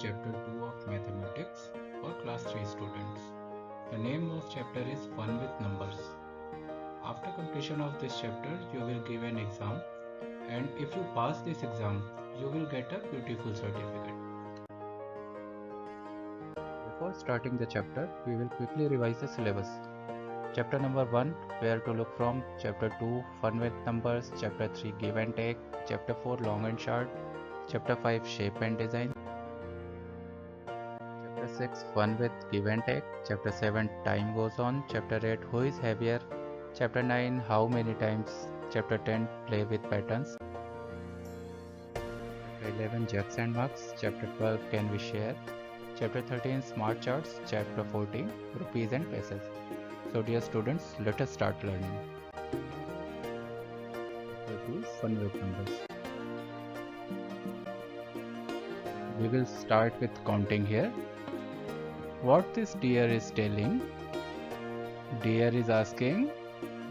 chapter 2 of mathematics for class 3 students. The name of chapter is Fun with Numbers. After completion of this chapter, you will give an exam, and if you pass this exam, you will get a beautiful certificate. Before starting the chapter, we will quickly revise the syllabus. Chapter number 1, where to look from. Chapter 2, Fun with Numbers. Chapter 3, Give and Take. Chapter 4, Long and Short. Chapter 5, Shape and Design. Chapter 6, Fun with Give and Take. Chapter 7, Time Goes On. Chapter 8, Who is Heavier? Chapter 9, How Many Times? Chapter 10, Play with Patterns. Chapter 11, Jugs and Mugs. Chapter 12, Can We Share? Chapter 13, Smart Charts. Chapter 14, Rupees and Pesos. So dear students, let us start learning. Chapter 2, Fun with Numbers. We will start with counting here. What this deer is telling? Deer is asking,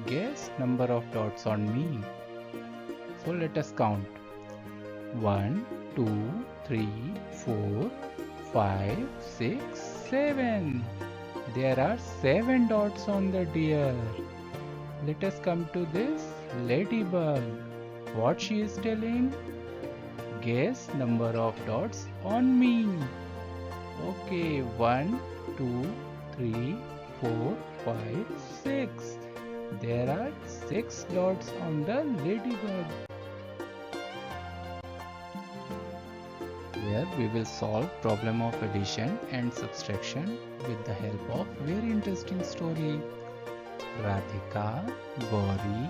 guess number of dots on me. So let us count. 1, 2, 3, 4, 5, 6, 7. There are 7 dots on the deer. Let us come to this ladybug. What she is telling? Guess number of dots on me. Okay, 1, 2, 3, 4, 5, 6. There are 6 dots on the ladybug. Here we will solve problem of addition and subtraction with the help of very interesting story. Radhika, Gauri,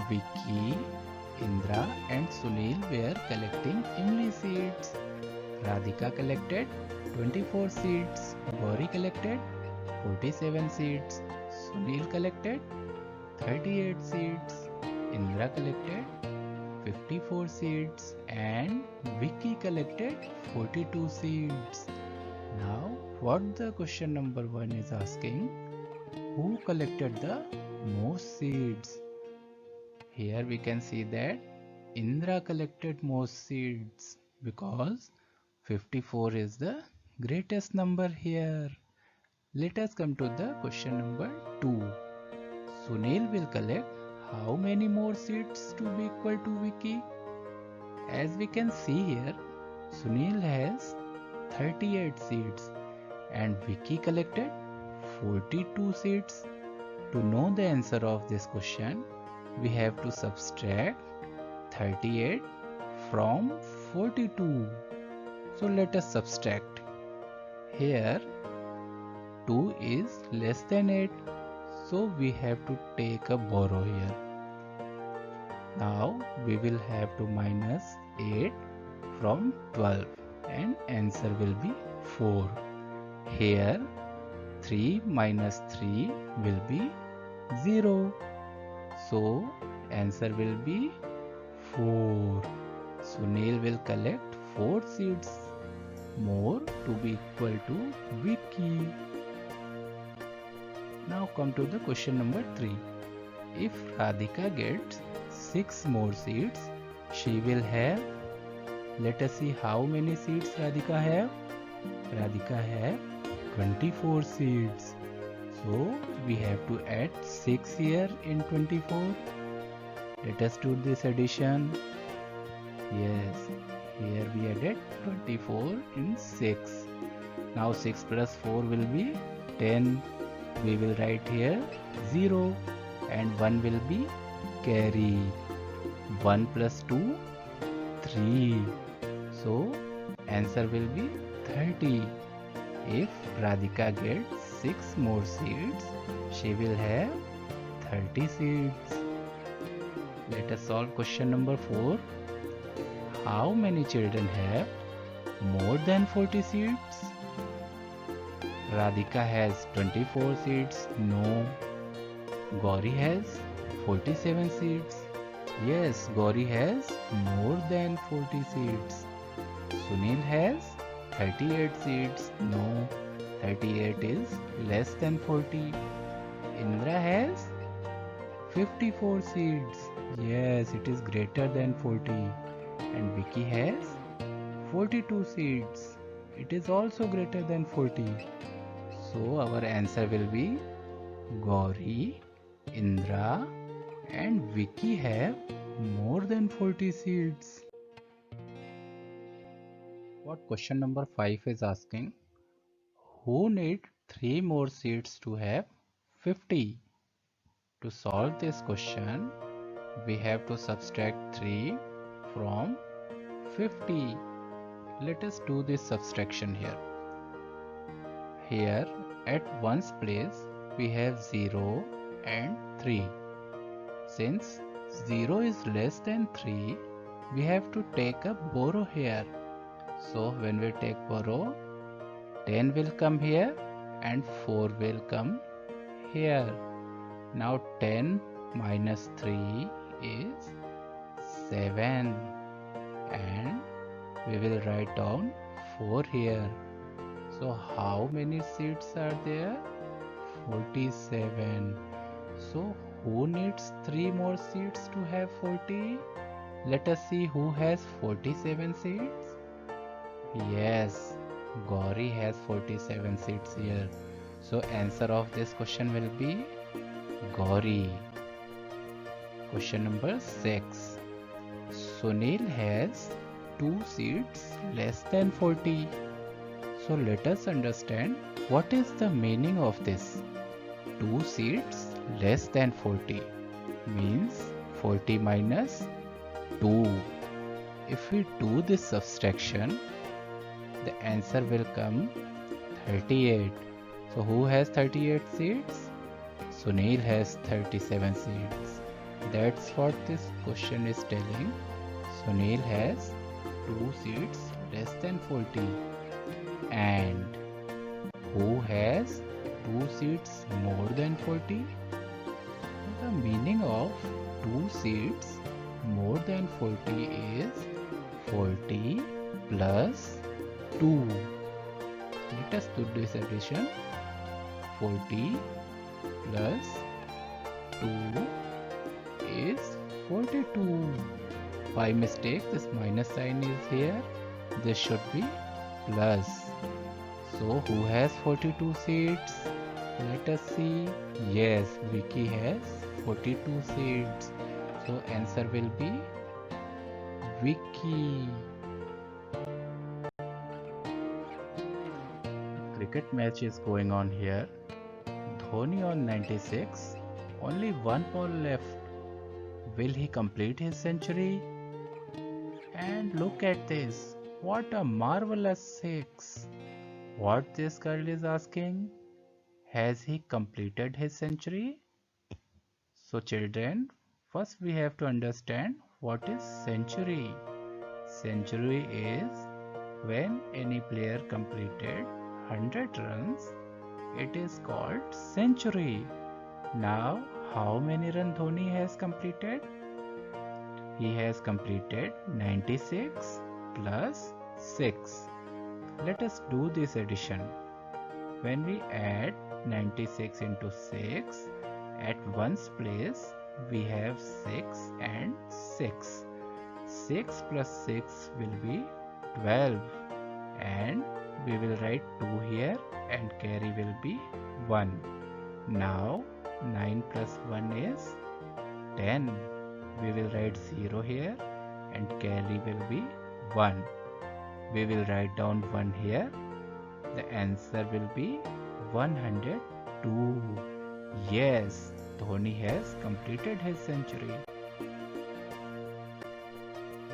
Vicky, Indra and Sunil were collecting imli seeds. Radhika collected 24 seeds, Gauri collected 47 seeds, Sunil collected 38 seeds, Indra collected 54 seeds and Vicky collected 42 seeds. Now what the question number 1 is asking, who collected the most seeds? Here we can see that Indra collected most seeds because 54 is the greatest number here. Let us come to the question number 2. Sunil will collect how many more seeds to be equal to Vicky? As we can see here, Sunil has 38 seeds and Vicky collected 42 seeds. To know the answer of this question, we have to subtract 38 from 42. So let us subtract. Here 2 is less than 8. So we have to take a borrow here. Now we will have to minus 8 from 12 and answer will be 4. Here 3 minus 3 will be 0. So answer will be 4. Sunil will collect 4 seeds more to be equal to Vicky. Now come to the question number 3. If Radhika gets 6 more seeds, she will have, let us see how many seeds Radhika have. Radhika have 24 seeds. So we have to add 6 here in 24. Let us do this addition. Yes, here we added 24 in 6. Now 6 plus 4 will be 10. We will write here 0 and 1 will be carry. 1 plus 2, 3. So answer will be 30. If Radhika gets 6 more seeds, she will have 30 seeds. Let us solve question number 4. How many children have more than 40 seeds? Radhika has 24 seeds. No. Gauri has 47 seeds. Yes, Gauri has more than 40 seeds. Sunil has 38 seeds. No, 38 is less than 40. Indra has 54 seeds. Yes, it is greater than 40. And Vicky has 42 seeds. it is also greater than 40. So our answer will be Gauri, Indra and Vicky have more than 40 seats. What question number 5 is asking? Who need 3 more seats to have 50? To solve this question, we have to subtract 3 from 50. Let us do this subtraction here. Here at ones place we have 0 and 3. Since 0 is less than 3, we have to take a borrow here. So when we take borrow, 10 will come here and 4 will come here. Now 10 minus 3 is 7 and we will write down 4 here. So how many seats are there? 47. So who needs 3 more seats to have 40? Let us see who has 47 seats. Yes, Gauri has 47 seats here. So answer of this question will be Gauri. Question number 6. Sunil has 2 seats less than 40. So let us understand what is the meaning of this. 2 seats less than 40 means 40 minus 2. If we do this subtraction, the answer will come 38. So who has 38 seats? Sunil has 37 seats. That's what this question is telling. Sunil has 2 seats less than 40. And who has 2 seats more than 40? The meaning of 2 seats more than 40 is 40 plus 2. Let us do this addition. 40 plus 2 is 42. By mistake, this minus sign is here. This should be plus. So who has 42 seats? Let us see. Yes, Vicky has 42 seats. So answer will be Vicky. Cricket match is going on here. Dhoni on 96. Only one ball left. Will he complete his century? And look at this. What a marvelous 6. What this girl is asking? Has he completed his century? So children, first we have to understand what is century. Century is when any player completed 100 runs, it is called century. Now, how many runs Dhoni has completed? He has completed 96 plus 6. Let us do this addition. When we add 96 into 6, at ones place we have 6 and 6. 6 plus 6 will be 12 and we will write 2 here and carry will be 1. Now 9 plus 1 is 10. We will write 0 here and carry will be 1. We will write down 1 here. The answer will be 102. Yes, Dhoni has completed his century.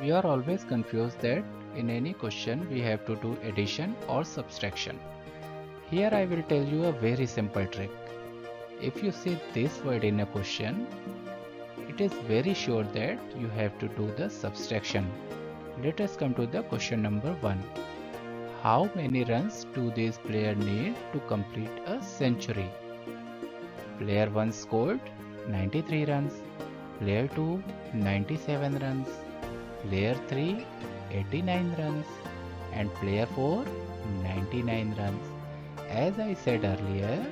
We are always confused that in any question we have to do addition or subtraction. Here I will tell you a very simple trick. If you see this word in a question, it is very sure that you have to do the subtraction. Let us come to the question number 1. How many runs do this player need to complete a century? Player 1 scored 93 runs, Player 2 97 runs, Player 3 89 runs and Player 4 99 runs. As I said earlier,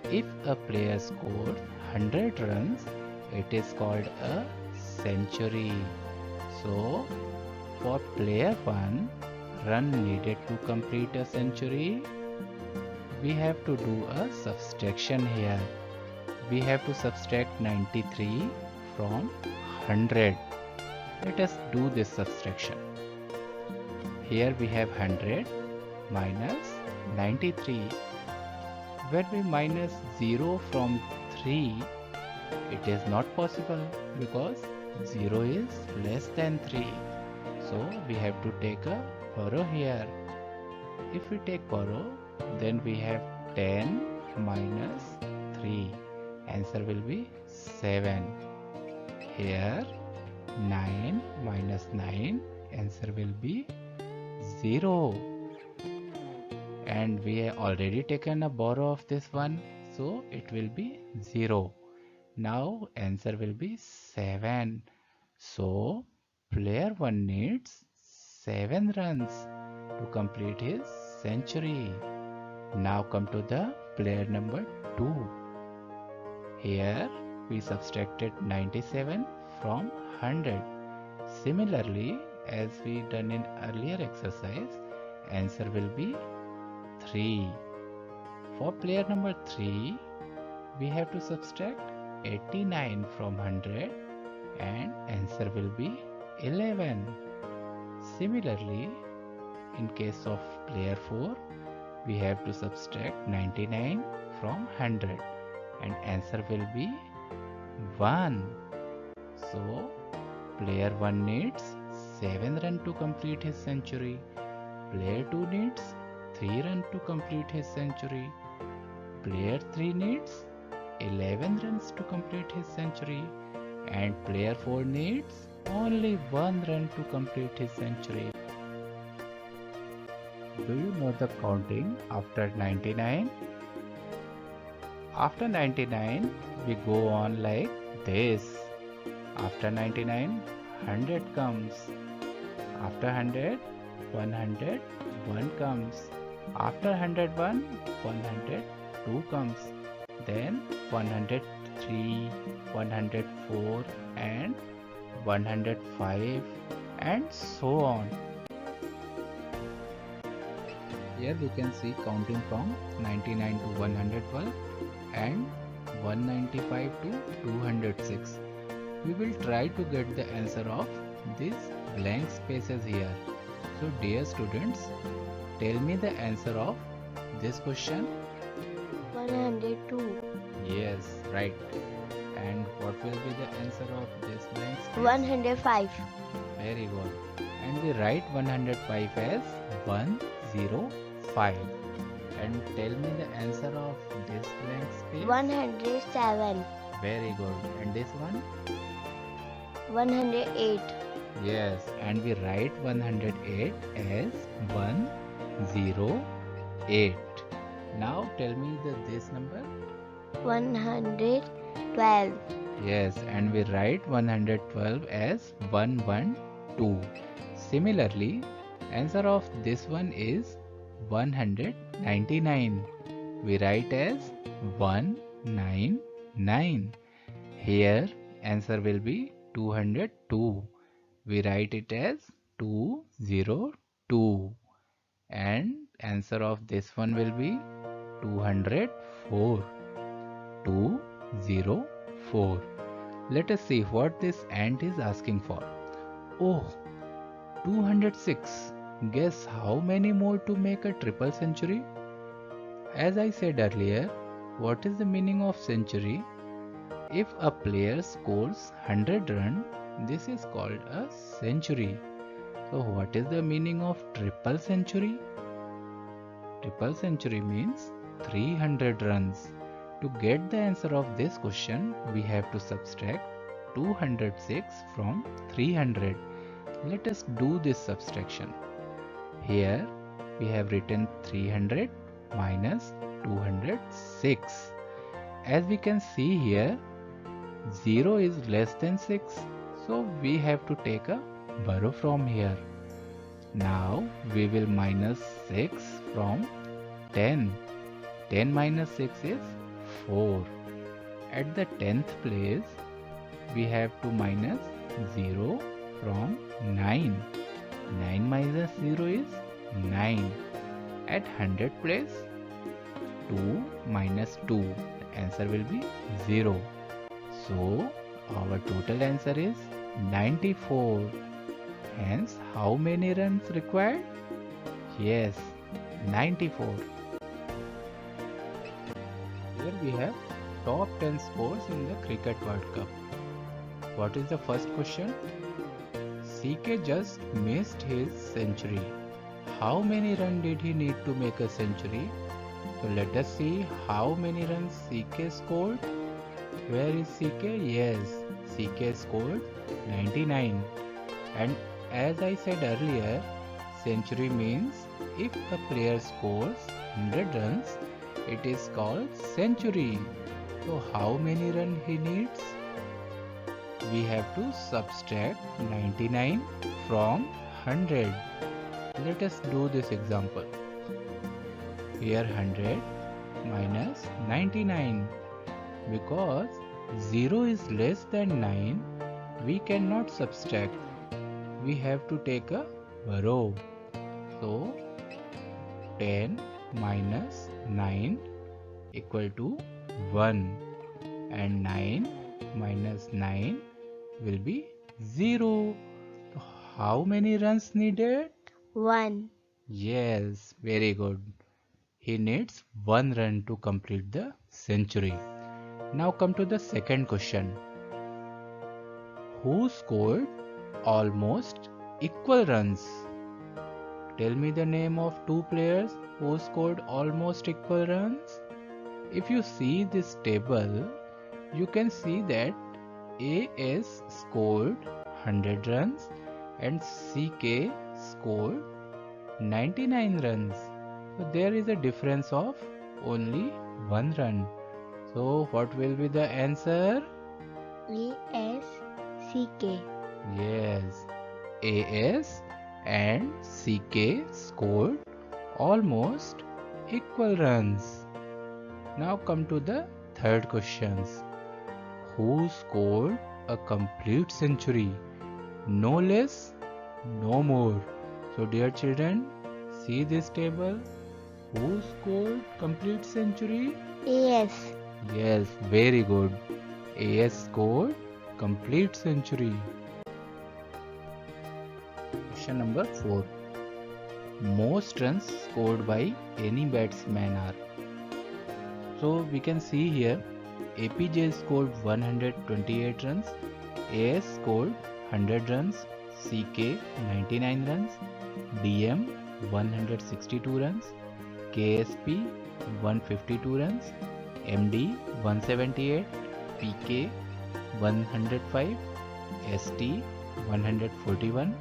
if a player scored 100 runs, it is called a century. So for Player 1, run needed to complete a century? We have to do a subtraction here. We have to subtract 93 from 100. Let us do this subtraction. Here we have 100 minus 93. When we minus 0 from 3, it is not possible because 0 is less than 3. So we have to take a borrow here. If we take borrow, then we have 10 minus 3. Answer will be 7. Here 9 minus 9. Answer will be 0. And we have already taken a borrow of this one. So it will be 0. Now answer will be 7. So player 1 needs 7 runs to complete his century. Now come to the player number 2. Here we subtracted 97 from 100. Similarly, as we done in earlier exercise, answer will be 3. For player number 3, we have to subtract 89 from 100 and answer will be 11. Similarly, in case of player 4, we have to subtract 99 from 100 and answer will be 1. So, player 1 needs 7 runs to complete his century. Player 2 needs 3 runs to complete his century. Player 3 needs 11 runs to complete his century. And player 4 needs only 1 run to complete his century. Do you know the counting after 99? After 99, we go on like this. After 99, 100 comes. After 100, 100, 1 comes. After 101, 102 comes. Then 103, 104 and 105 and so on. Here we can see counting from 99 to 112 and 195 to 206. We will try to get the answer of these blank spaces here. So dear students, tell me the answer of this question. 102. Yes, right. And what will be the answer of this blank space? 105. Very good. And we write 105 as 105. And tell me the answer of this blank space. 107. Very good. And this one? 108. Yes. And we write 108 as 108. Now tell me this number. 112. Yes, and we write 112 as 112. Similarly, answer of this one is 199. We write as 199. Here answer will be 202. We write it as 202. And answer of this one will be 204. 204. Let us see what this ant is asking for. Oh, 206. Guess how many more to make a triple century? As I said earlier, what is the meaning of century? If a player scores 100 runs, this is called a century. So what is the meaning of triple century? Triple century means 300 runs. To get the answer of this question, we have to subtract 206 from 300. Let us do this subtraction. Here we have written 300 minus 206. As we can see here, 0 is less than 6. So we have to take a borrow from here. Now we will minus 6 from 10. 10 minus 6 is 4. At the 10th place, we have to minus 0 from 9. 9 minus 0 is 9. At 100 place, 2 minus 2. The answer will be 0. So, our total answer is 94. Hence, how many runs required? Yes, 94. Here we have top 10 scores in the Cricket World Cup. What is the first question? CK just missed his century. How many runs did he need to make a century? So let us see how many runs CK scored. Where is CK? Yes, CK scored 99. And as I said earlier, century means if the player scores 100 runs, it is called century. So how many runs he needs? We have to subtract 99 from 100. Let us do this example. Here 100 minus 99. Because 0 is less than 9, we cannot subtract. We have to take a row. So 10 minus 9 equal to 1. And 9 minus 9 will be 0. So how many runs needed? 1. Yes, very good. He needs 1 run to complete the century. Now come to the second question. Who scored almost equal runs? Tell me the name of two players who scored almost equal runs. If you see this table, you can see that AS scored 100 runs and CK scored 99 runs. So there is a difference of only 1 run. So what will be the answer? ASCK. Yes, AS and CK scored almost equal runs. Now come to the third questions. Who scored a complete century? No less, no more. So dear children, see this table. Who scored complete century? AS. Yes, very good. AS scored complete century. Question number 4. Most runs scored by any batsman are. So we can see here APJ scored 128 runs, AS scored 100 runs, CK 99 runs, DM 162 runs, KSP 152 runs, MD 178, PK 105, ST 141,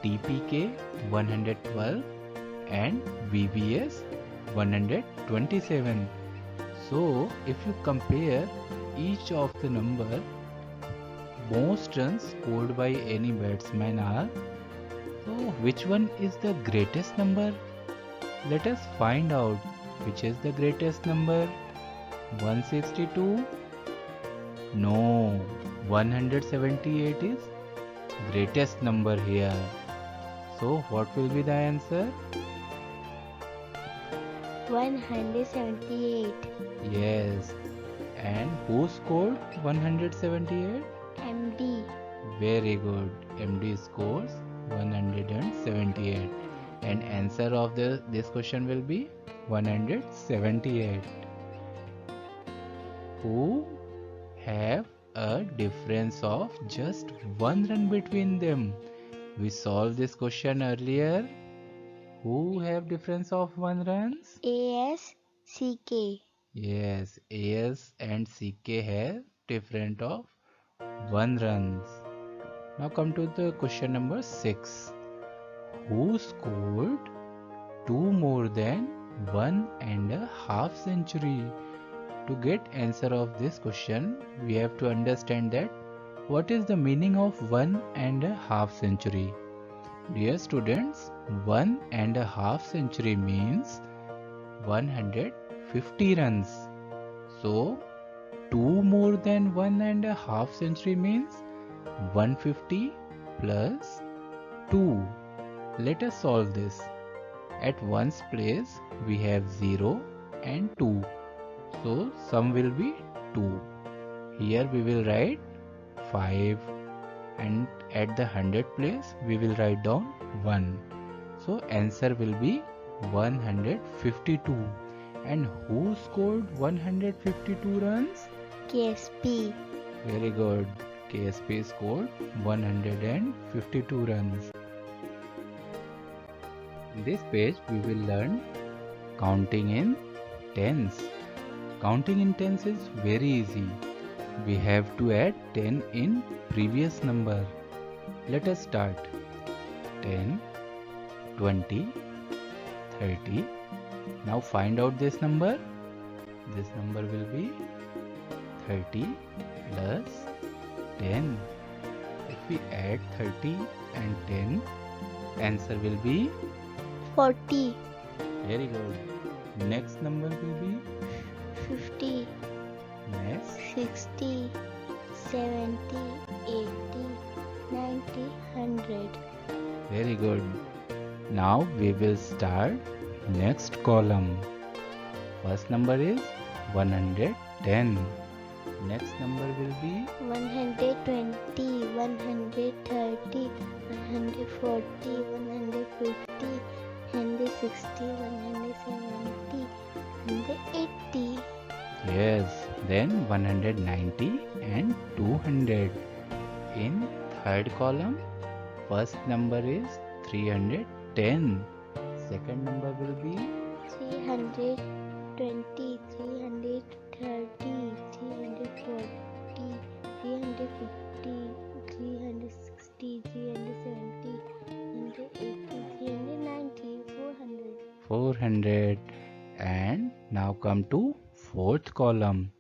TPK 112 and VVS 127. So if you compare each of the number, most runs scored by any batsman are, so which one is the greatest number? Let us find out which is the greatest number. 162? No, 178 is greatest number here. So what will be the answer? 178. Yes. And who scored 178? MD. Very good. MD scores 178. And answer of this question will be 178. Who have a difference of just 1 run between them? We solved this question earlier. Who have difference of 1 runs? ASCK. Yes, AS and CK have different of 1 runs. Now come to the question number 6. Who scored 2 more than 1.5 century? To get answer of this question, we have to understand that what is the meaning of 1.5 century? Dear students, 1.5 century means 150 runs. So 2 more than 1.5 century means 150 plus 2. Let us solve this. At ones place we have 0 and 2. So sum will be 2. Here we will write 5, and at the 100 place we will write down 1. So answer will be 152. And who scored 152 runs? KSP. Very good. KSP scored 152 runs. In this page we will learn counting in tens. Counting in tens is very easy. We have to add 10 in previous number. Let us start. 10, 20, 30. Now find out this number. This number will be 30 plus 10. If we add 30 and 10, answer will be 40. very good. Next number will be 50. next 60. 70. 80. 90. 100. very good. Now we will start next column. First number is 110. Next number will be 120. 130. 140. 150. 160. 170. 180. yes, then 190 and 200. In third column, first number is 310. Second number will be 320. 330. 340. 350. 360. 370. 380. 390. 400. 400. And now come to fourth column.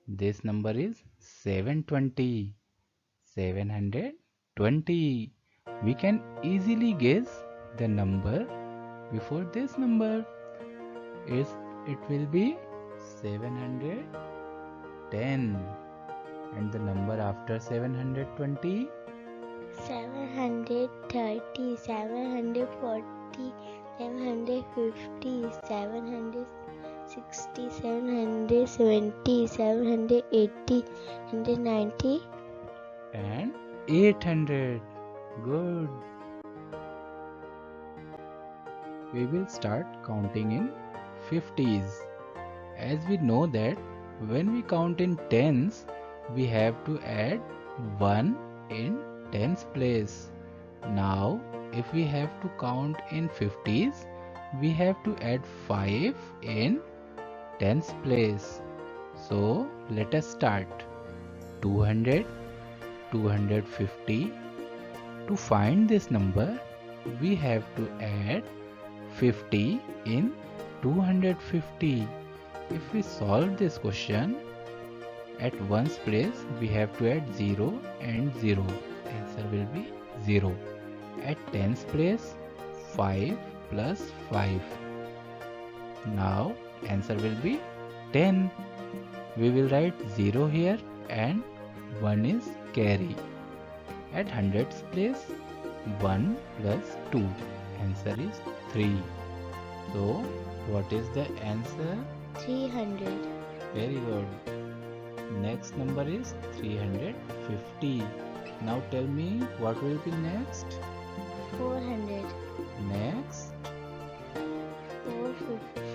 This number is 720. 720. We can easily guess the number before this number. It will be 710. And the number after 720? 730. 740. 750. 760. 770. 780. 190. And 800. Good. We will start counting in 50s. As we know that when we count in tens, we have to add 1 in tens place. Now, if we have to count in 50s, we have to add 5 in tens place. So, let us start. 200, 250. To find this number, we have to add 50 in 250. If we solve this question, at ones place we have to add 0 and 0. Answer will be 0. At tens place 5 plus 5. Now answer will be 10. We will write 0 here and 1 is carry. At hundreds place 1 plus 2. Answer is 3. So what is the answer? 300. Very good. Next number is 350. Now tell me what will be next? 400. Next?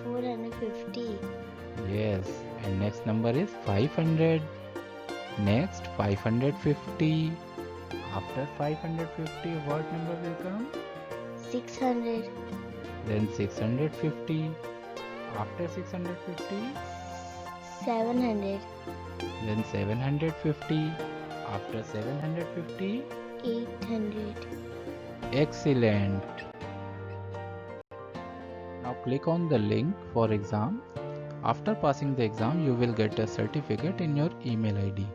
450. Yes. And next number is 500. Next 550. After 550 what number will come? 600. Then 650. After 650, 700. then 750. After 750, 800. excellent. Now click on the link for exam. After passing the exam, you will get a certificate in your email ID.